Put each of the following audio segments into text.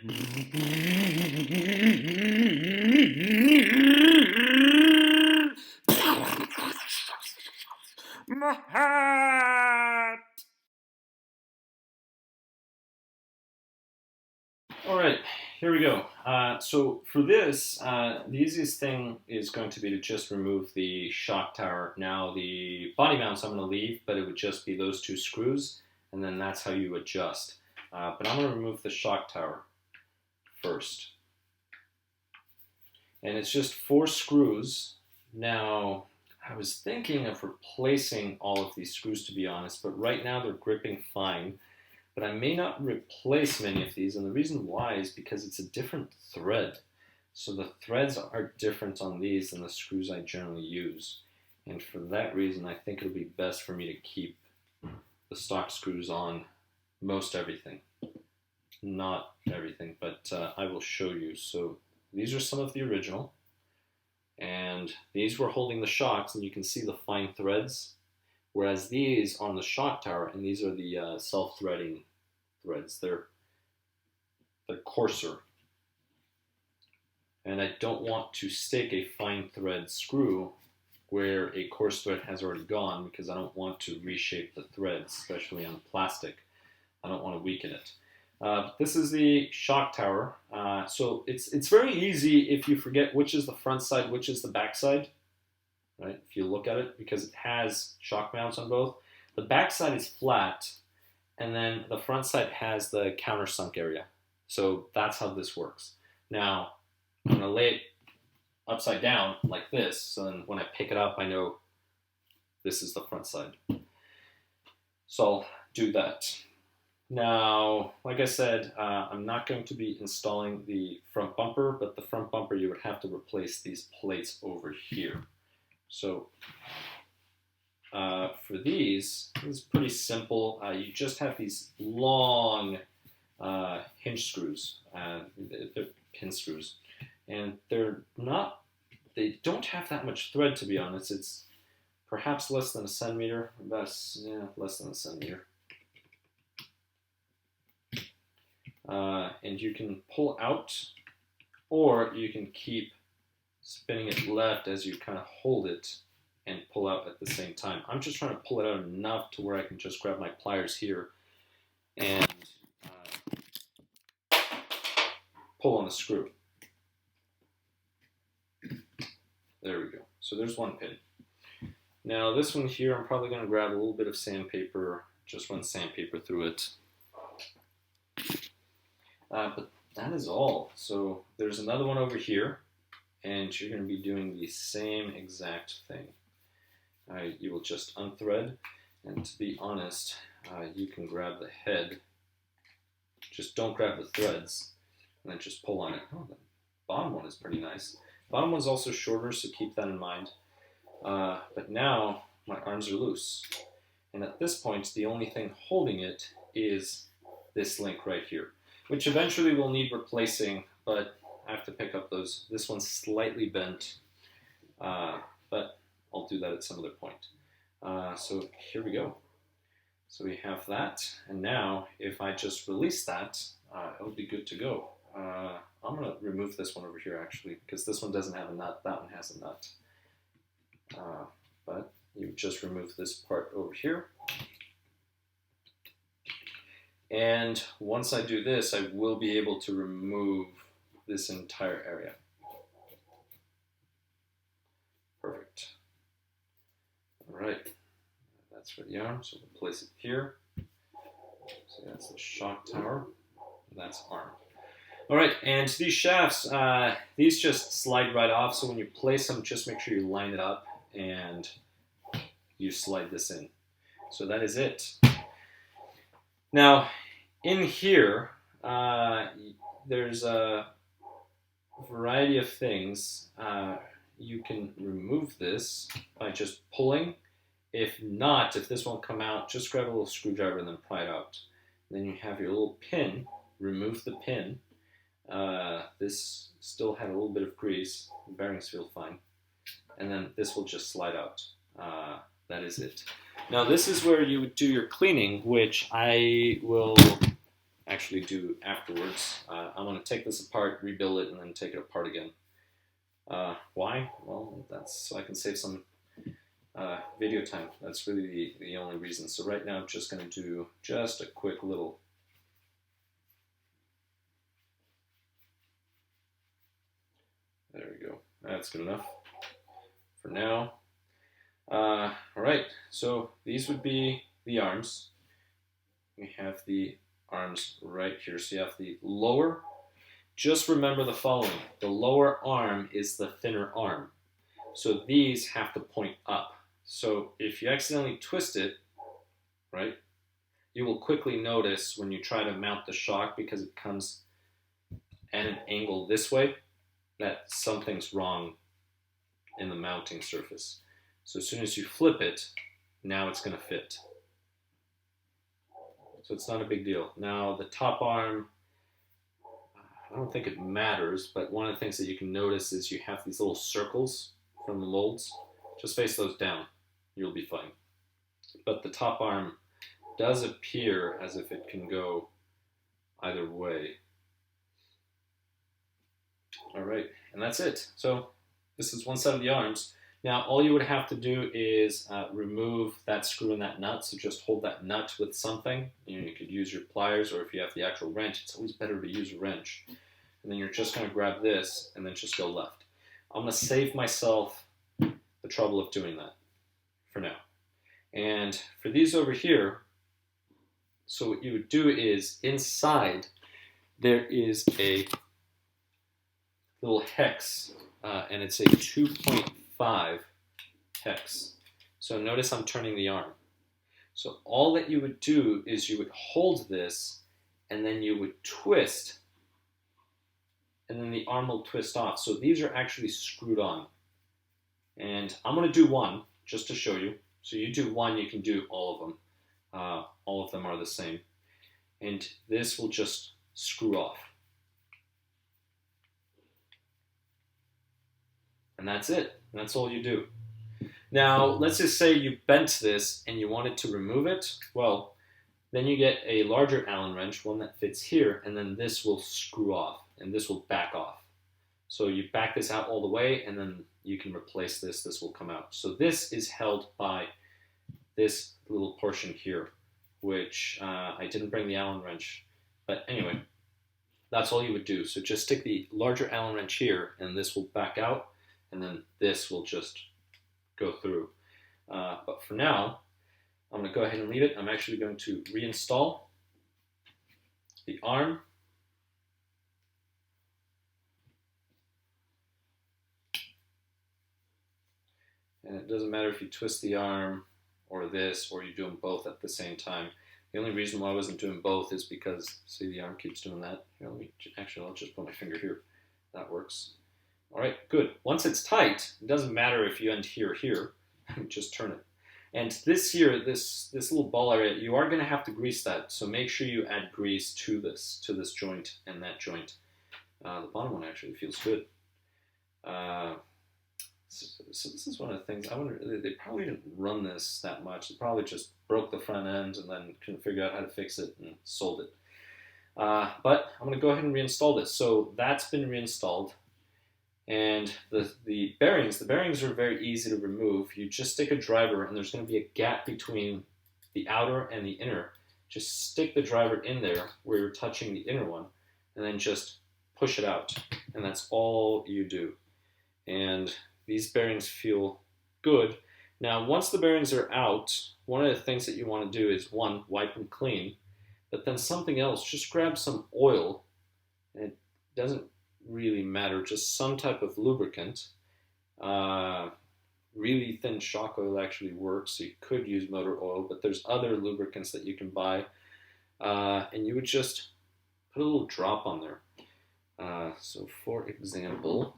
My hat! All right, here we go. So for this, the easiest thing is going to be to just remove the shock tower. Now the body mounts I'm going to leave, but it would just be those two screws, and then that's how you adjust. But I'm going to remove the shock tower first. And it's just 4 screws. Now, I was thinking of replacing all of these screws, to be honest, but right now they're gripping fine. But I may not replace many of these, and the reason why is because it's a different thread. So the threads are different on these than the screws I generally use. And for that reason, I think it'll be best for me to keep the stock screws on most everything. Not everything, but I will show you. So these are some of the original, and these were holding the shocks, and you can see the fine threads. Whereas these are on the shock tower, and these are the self-threading threads. They're coarser. And I don't want to stick a fine thread screw where a coarse thread has already gone, because I don't want to reshape the threads, especially on plastic. I don't want to weaken it. This is the shock tower. So it's very easy if you forget which is the front side, which is the back side. Right, if you look at it, because it has shock mounts on both. The back side is flat, and then the front side has the countersunk area. So that's how this works. Now, I'm going to lay it upside down like this, so then when I pick it up, I know this is the front side. So I'll do that. Now, like I said, I'm not going to be installing the front bumper, but the front bumper, you would have to replace these plates over here. So for these, it's pretty simple. You just have these long hinge screws, they're pin screws, and they don't have that much thread, to be honest. It's perhaps less than a centimeter, less than a centimeter. And you can pull out, or you can keep spinning it left as you kind of hold it and pull out at the same time. I'm just trying to pull it out enough to where I can just grab my pliers here and pull on the screw. There we go. So there's one pin. Now this one here, I'm probably going to grab a little bit of sandpaper, just run sandpaper through it. But that is all. So there's another one over here, and you're going to be doing the same exact thing. You will just unthread, and to be honest, you can grab the head. Just don't grab the threads, and then just pull on it. Oh, the bottom one is pretty nice. The bottom one's also shorter, so keep that in mind. But now my arms are loose, and at this point, the only thing holding it is this link right here, which eventually will need replacing, but I have to pick up those. This one's slightly bent, but I'll do that at some other point. So here we go. So we have that, and now if I just release that, it'll be good to go. I'm going to remove this one over here, actually, because this one doesn't have a nut. That one has a nut. But you just remove this part over here. And once I do this, I will be able to remove this entire area. Perfect. All right, that's for the arm, so we'll place it here. So that's the shock tower, and that's arm. All right, and these shafts, these just slide right off, so when you place them, just make sure you line it up and you slide this in. So that is it. Now, in here, there's a variety of things. You can remove this by just pulling. If not, if this won't come out, just grab a little screwdriver and then pry it out. Then you have your little pin. Remove the pin. This still had a little bit of grease. The bearings feel fine. And then this will just slide out. That is it. Now this is where you would do your cleaning, which I will actually do afterwards. I'm going to take this apart, rebuild it, and then take it apart again. Why? Well, that's so I can save some video time. That's really the only reason. So right now I'm just going to do just a quick little there we go. That's good enough for now. All right, so these would be the arms. We have the arms right here. So you have the lower. Just remember the following. The lower arm is the thinner arm. So these have to point up. So if you accidentally twist it, right, you will quickly notice when you try to mount the shock, because it comes at an angle this way, that something's wrong in the mounting surface. So as soon as you flip it, now it's going to fit. So it's not a big deal. Now the top arm, I don't think it matters, but one of the things that you can notice is you have these little circles from the molds. Just face those down. You'll be fine. But the top arm does appear as if it can go either way. All right, and that's it. So this is one side of the arms. Now all you would have to do is remove that screw and that nut. So just hold that nut with something. You could use your pliers, or if you have the actual wrench, it's always better to use a wrench. And then you're just going to grab this and then just go left. I'm going to save myself the trouble of doing that for now. And for these over here, so what you would do is inside there is a little hex, and it's a 2.5 hex. So notice I'm turning the arm. So all that you would do is you would hold this and then you would twist, and then the arm will twist off. So these are actually screwed on. And I'm going to do one just to show you. So you do one, you can do all of them. All of them are the same. And this will just screw off. And that's it. That's all you do. Now, let's just say you bent this and you wanted to remove it. Well, then you get a larger Allen wrench, one that fits here, and then this will screw off, and this will back off. So you back this out all the way, and then you can replace this. This will come out. So this is held by this little portion here, which I didn't bring the Allen wrench. But anyway, that's all you would do. So just stick the larger Allen wrench here, and this will back out, and then this will just go through. But for now, I'm going to go ahead and leave it. I'm actually going to reinstall the arm. And it doesn't matter if you twist the arm or this, or you do them both at the same time. The only reason why I wasn't doing both is because, see, the arm keeps doing that. Here, actually, I'll just put my finger here. That works. All right, good. Once it's tight, it doesn't matter if you end here or here. Just turn it. And this here, this little ball area, you are going to have to grease that. So make sure you add grease to this joint and that joint. The bottom one actually feels good. So this is one of the things, I wonder, they probably didn't run this that much. They probably just broke the front end and then couldn't figure out how to fix it and sold it. But I'm going to go ahead and reinstall this. So that's been reinstalled. And the bearings are very easy to remove. You just stick a driver, and there's going to be a gap between the outer and the inner. Just stick the driver in there where you're touching the inner one, and then just push it out. And that's all you do. And these bearings feel good. Now, once the bearings are out, one of the things that you want to do is, one, wipe them clean, but then something else, just grab some oil, and it doesn't really matter, just some type of lubricant. Really thin shock oil actually works, so you could use motor oil, but there's other lubricants that you can buy, and you would just put a little drop on there. So for example,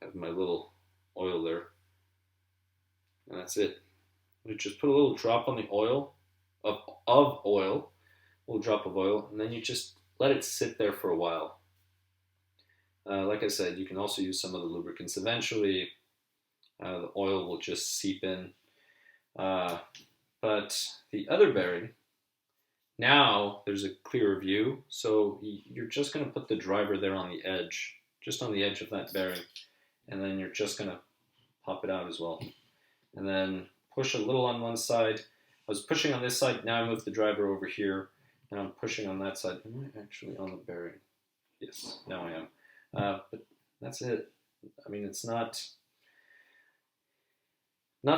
I have my little oil there, and that's it. You just put a little drop on the oil, of oil, a little drop of oil, and then you just let it sit there for a while. Like I said, you can also use some of the lubricants. Eventually, the oil will just seep in. But the other bearing, now there's a clearer view, so you're just going to put the driver there on the edge, just on the edge of that bearing, and then you're just going to pop it out as well. And then push a little on one side. I was pushing on this side, now I move the driver over here, and I'm pushing on that side. Am I actually on the bearing? Yes, now I am. But that's it. I mean, it's not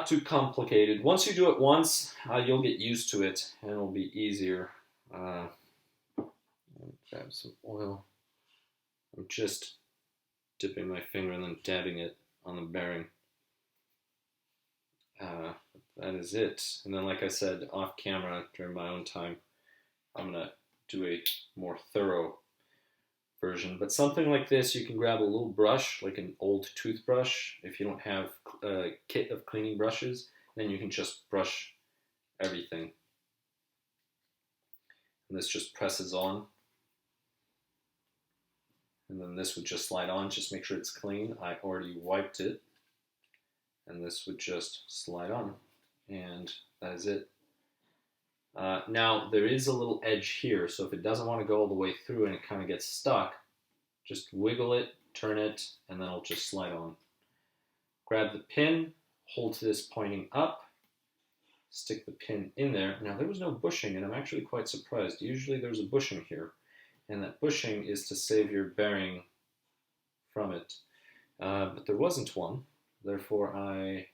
too complicated. Once you do it once, you'll get used to it, and it'll be easier. Grab some oil. I'm just dipping my finger and then dabbing it on the bearing. That is it. And then, like I said, off camera during my own time, I'm gonna do a more thorough version. But something like this, you can grab a little brush, like an old toothbrush. If you don't have a kit of cleaning brushes, then you can just brush everything. And this just presses on. And then this would just slide on. Just make sure it's clean. I already wiped it. And this would just slide on. And that is it. Now, there is a little edge here, so if it doesn't want to go all the way through and it kind of gets stuck, just wiggle it, turn it, and then it'll just slide on. Grab the pin, hold this pointing up, stick the pin in there. Now, there was no bushing, and I'm actually quite surprised. Usually there's a bushing here, and that bushing is to save your bearing from it. But there wasn't one, therefore I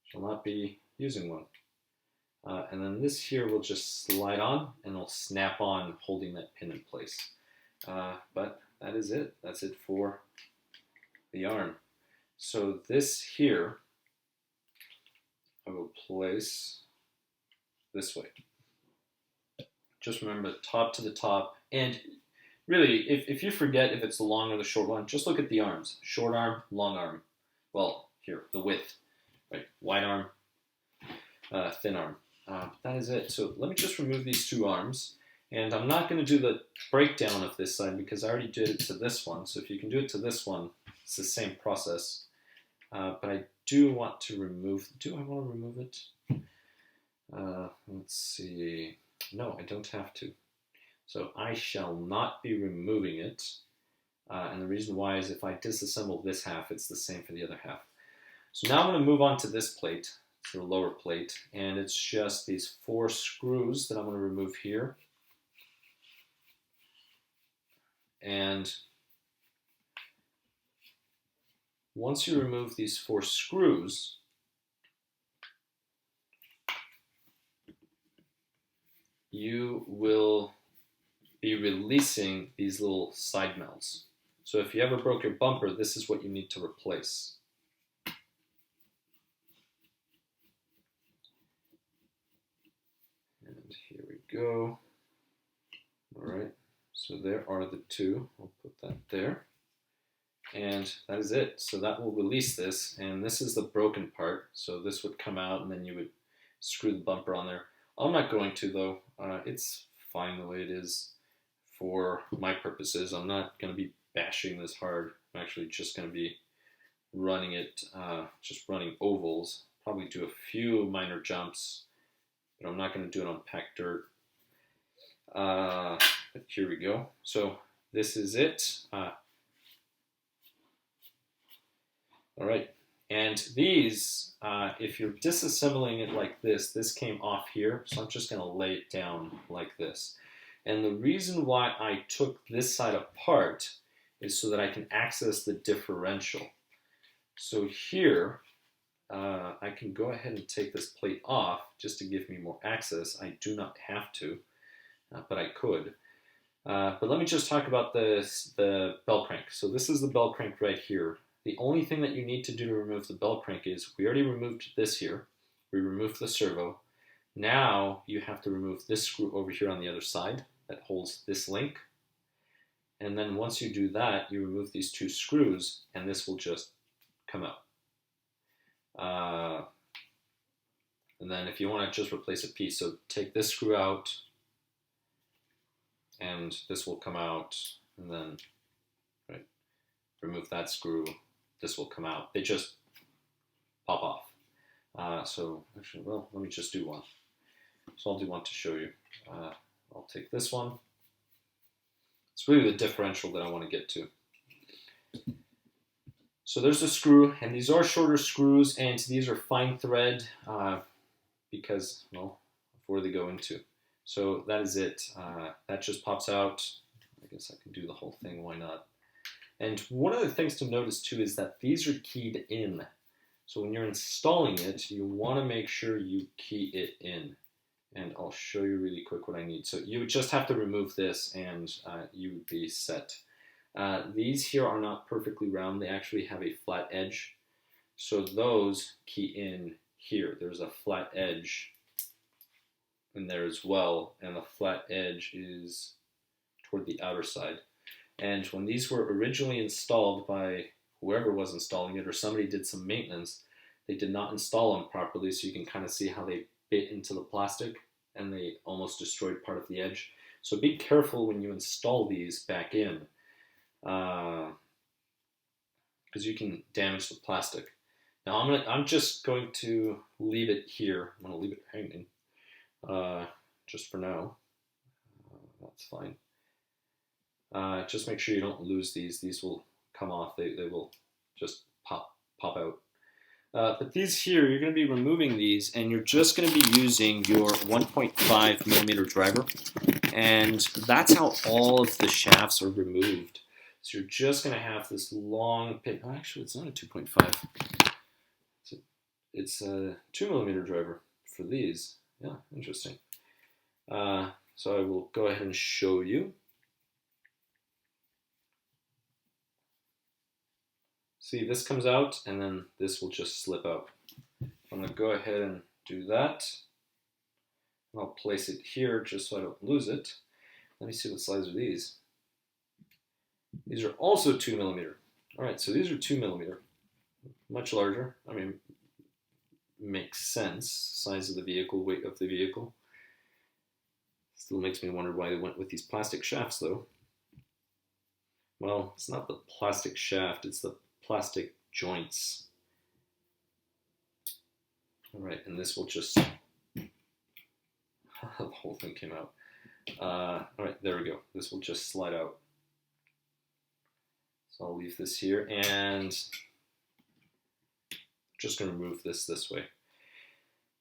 shall not be using one. And then this here will just slide on and it'll snap on holding that pin in place. But that is it. That's it for the arm. So this here I will place this way. Just remember top to the top. And really, if you forget if it's the long or the short one, just look at the arms. Short arm, long arm. Well, here, the width. Right, wide arm, thin arm. That is it. So let me just remove these two arms. And I'm not going to do the breakdown of this side because I already did it to this one. So if you can do it to this one, it's the same process. But I do want to remove, do I want to remove it? Let's see. No, I don't have to. So I shall not be removing it. And the reason why is if I disassemble this half, it's the same for the other half. So now I'm going to move on to this plate, to the lower plate, and it's just these 4 screws that I'm going to remove here. And once you remove these 4 screws, you will be releasing these little side mounts. So if you ever broke your bumper, this is what you need to replace. And here we go. All right, so there are the 2. I'll put that there. And that is it. So that will release this, and this is the broken part. So this would come out, and then you would screw the bumper on there. I'm not going to, though. It's fine the way it is for my purposes. I'm not going to be bashing this hard. I'm actually just going to be running it, just running ovals. Probably do a few minor jumps, but I'm not going to do it on packed dirt. But here we go. So this is it. All right, and these, if you're disassembling it like this came off here, so I'm just going to lay it down like this. And the reason why I took this side apart is so that I can access the differential. So here, I can go ahead and take this plate off just to give me more access. I do not have to, but I could. But let me just talk about the bell crank. So this is the bell crank right here. The only thing that you need to do to remove the bell crank is, we already removed this here. We removed the servo. Now you have to remove this screw over here on the other side that holds this link. And then once you do that, you remove these 2 screws, and this will just come out. And then if you want to just replace a piece, so take this screw out, and this will come out, and then remove that screw, this will come out. They just pop off. So actually, well, let me just do one. So I'll do one to show you. I'll take this one. It's really the differential that I want to get to. So there's the screw, and these are shorter screws, and these are fine thread because, well, of where they go into. So that is it. That just pops out. I guess I can do the whole thing, why not? And one of the things to notice too is that these are keyed in. So when you're installing it, you want to make sure you key it in. And I'll show you really quick what I need. So you just have to remove this and you would be set. These here are not perfectly round. They actually have a flat edge. So those key in here. There's a flat edge in there as well. And the flat edge is toward the outer side. And when these were originally installed by whoever was installing it, or somebody did some maintenance, they did not install them properly, so you can kind of see how they bit into the plastic and they almost destroyed part of the edge. So be careful when you install these back in, because you can damage the plastic. Now I'm just going to leave it here. I'm going to leave it hanging just for now. That's fine. Just make sure you don't lose these. These will come off. They will just pop out. But these here, you're going to be removing these, and you're just going to be using your 1.5 millimeter driver, and that's how all of the shafts are removed. So you're just going to have this long pin. Oh, actually, it's not a 2.5. It's a 2 millimeter driver for these. Yeah, interesting. So I will go ahead and show you. See, this comes out, and then this will just slip out. I'm going to go ahead and do that. I'll place it here just so I don't lose it. Let me see what size are these. These are also 2 millimeter. All right, so these are 2 millimeter, much larger. I mean, makes sense. Size of the vehicle, weight of the vehicle. Still makes me wonder why they went with these plastic shafts, though. Well, it's not the plastic shaft, it's the plastic joints. All right, and this will just, the whole thing came out. All right, there we go. This will just slide out. So I'll leave this here, and just gonna move this way.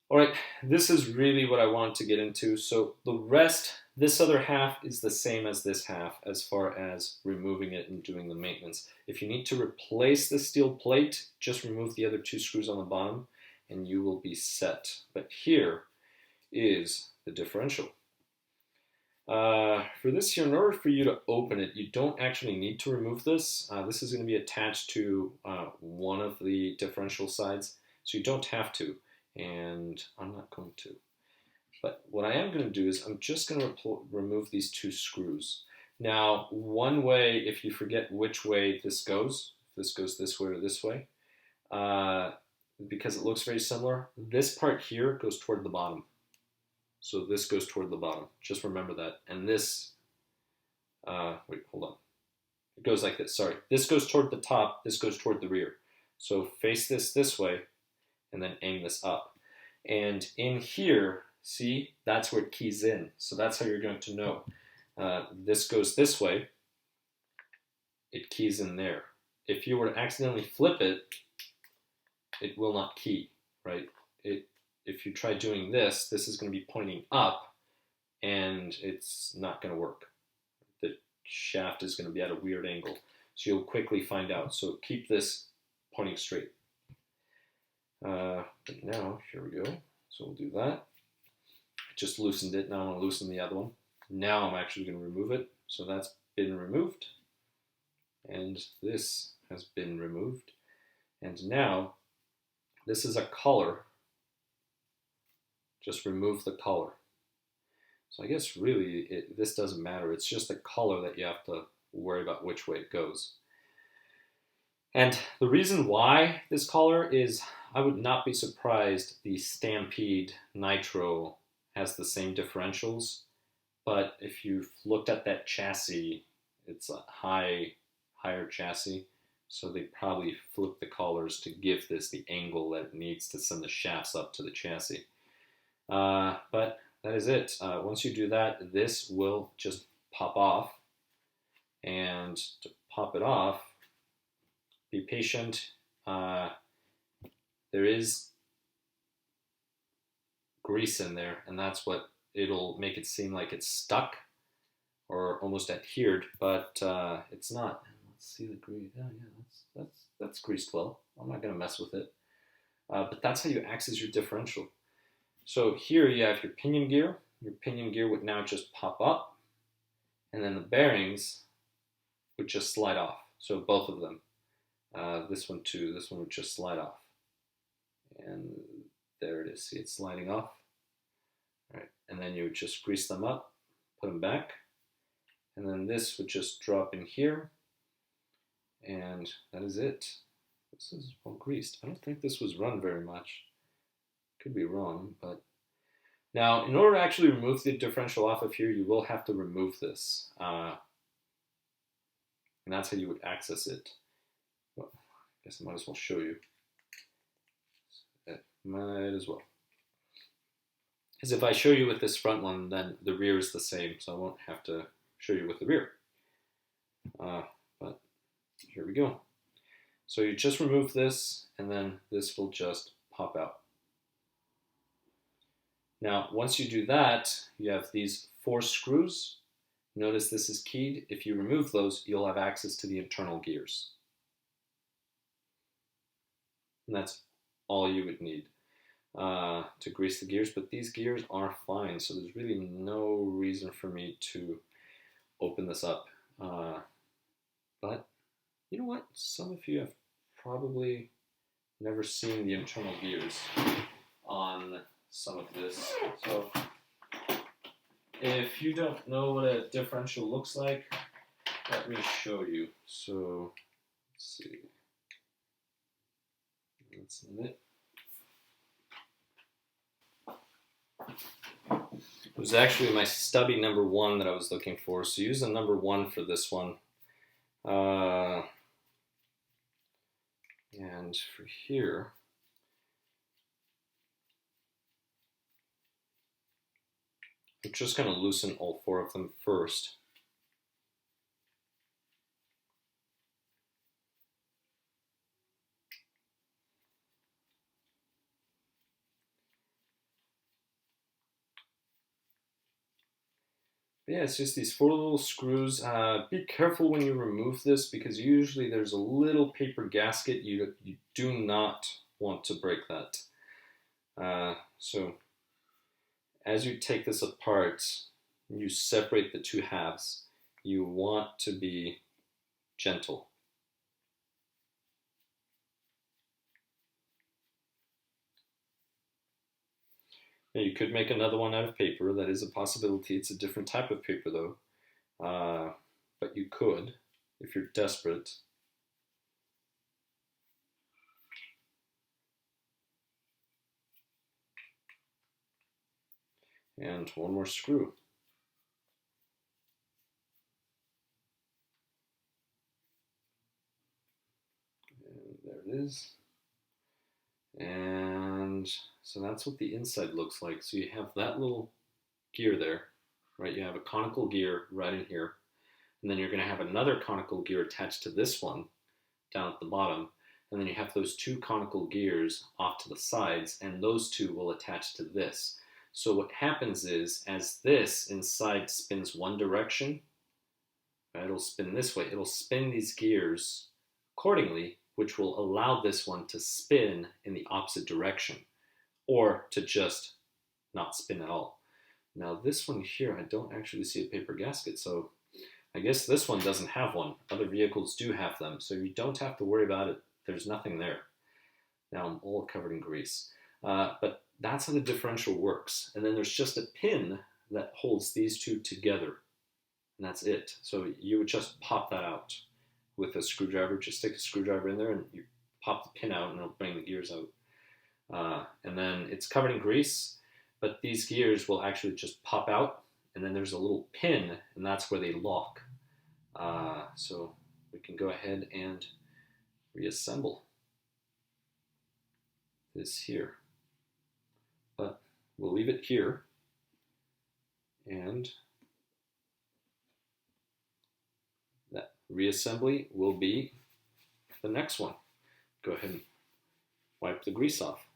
All right, this is really what I wanted to get into. So the rest, this other half is the same as this half as far as removing it and doing the maintenance. If you need to replace the steel plate, just remove the other 2 screws on the bottom and you will be set. But here is the differential. For this here, in order for you to open it, you don't actually need to remove this. This is going to be attached to one of the differential sides, so you don't have to. And I'm not going to. But what I am going to do is I'm just going to remove these 2 screws. Now, one way, if you forget which way this goes, if this goes this way or this way, because it looks very similar, this part here goes toward the bottom. So this goes toward the bottom. Just remember that. And this, wait, hold on. It goes like this, sorry. This goes toward the top, this goes toward the rear. So face this way, and then aim this up. And in here, see, that's where it keys in. So that's how you're going to know. This goes this way, it keys in there. If you were to accidentally flip it, it will not key, right? If you try doing this, this is going to be pointing up, and it's not going to work. The shaft is going to be at a weird angle. So you'll quickly find out. So keep this pointing straight. But now, here we go. So we'll do that. Just loosened it. Now I'm going to loosen the other one. Now I'm actually going to remove it. So that's been removed. And this has been removed. And now, this is a collar. Just remove the collar. So I guess really, this doesn't matter. It's just the collar that you have to worry about which way it goes. And the reason why this collar is, I would not be surprised the Stampede Nitro has the same differentials, but if you've looked at that chassis, it's a higher chassis, So they probably flip the collars to give this the angle that it needs to send the shafts up to the chassis. But that is it. Once you do that, this will just pop off. And to pop it off, be patient. There is grease in there, and that's what it'll make it seem like it's stuck or almost adhered, but it's not. Let's see the grease. Yeah, that's greased well. I'm not going to mess with it. But that's how you access your differential. So here you have your pinion gear. Your pinion gear would now just pop up, and then the bearings would just slide off. So both of them. This one too, this one would just slide off. And there it is, see it's sliding off. All right, and then you would just grease them up, put them back, and then this would just drop in here, and that is it. This is well greased. I don't think this was run very much. Could be wrong, but now in order to actually remove the differential off of here, you will have to remove this. And that's how you would access it. Well, I guess I might as well show you. Might as well. Because if I show you with this front one, then the rear is the same, so I won't have to show you with the rear. But here we go. So you just remove this, and then this will just pop out. Now, once you do that, you have these 4 screws. Notice this is keyed. If you remove those, you'll have access to the internal gears. And that's all you would need to grease the gears, but these gears are fine, so there's really no reason for me to open this up. But you know what? Some of you have probably never seen the internal gears on some of this. So if you don't know what a differential looks like, let me show you. So let's see. That's not it. It was actually my stubby number 1 that I was looking for, so use the number 1 for this one. And for here, I'm just going to loosen all 4 of them first. But yeah, it's just these 4 little screws. Be careful when you remove this, because usually there's a little paper gasket. You do not want to break that. So as you take this apart, you separate the 2 halves. You want to be gentle. Now, you could make another one out of paper. That is a possibility. It's a different type of paper though. But you could, if you're desperate. And 1 more screw. And there it is. And so that's what the inside looks like. So you have that little gear there, right? You have a conical gear right in here. And then you're going to have another conical gear attached to this one down at the bottom. And then you have those 2 conical gears off to the sides, and those 2 will attach to this. So what happens is, as this inside spins one direction, right, it'll spin this way. It'll spin these gears accordingly, which will allow this one to spin in the opposite direction, or to just not spin at all. Now this one here, I don't actually see a paper gasket, so I guess this one doesn't have one. Other vehicles do have them, so you don't have to worry about it. There's nothing there. Now I'm all covered in grease. But that's how the differential works. And then there's just a pin that holds these 2 together, and that's it. So you would just pop that out with a screwdriver. Just stick a screwdriver in there and you pop the pin out, and it'll bring the gears out. And then it's covered in grease, but these gears will actually just pop out, and then there's a little pin, and that's where they lock. So we can go ahead and reassemble this here. But we'll leave it here, and that reassembly will be the next one. Go ahead and wipe the grease off.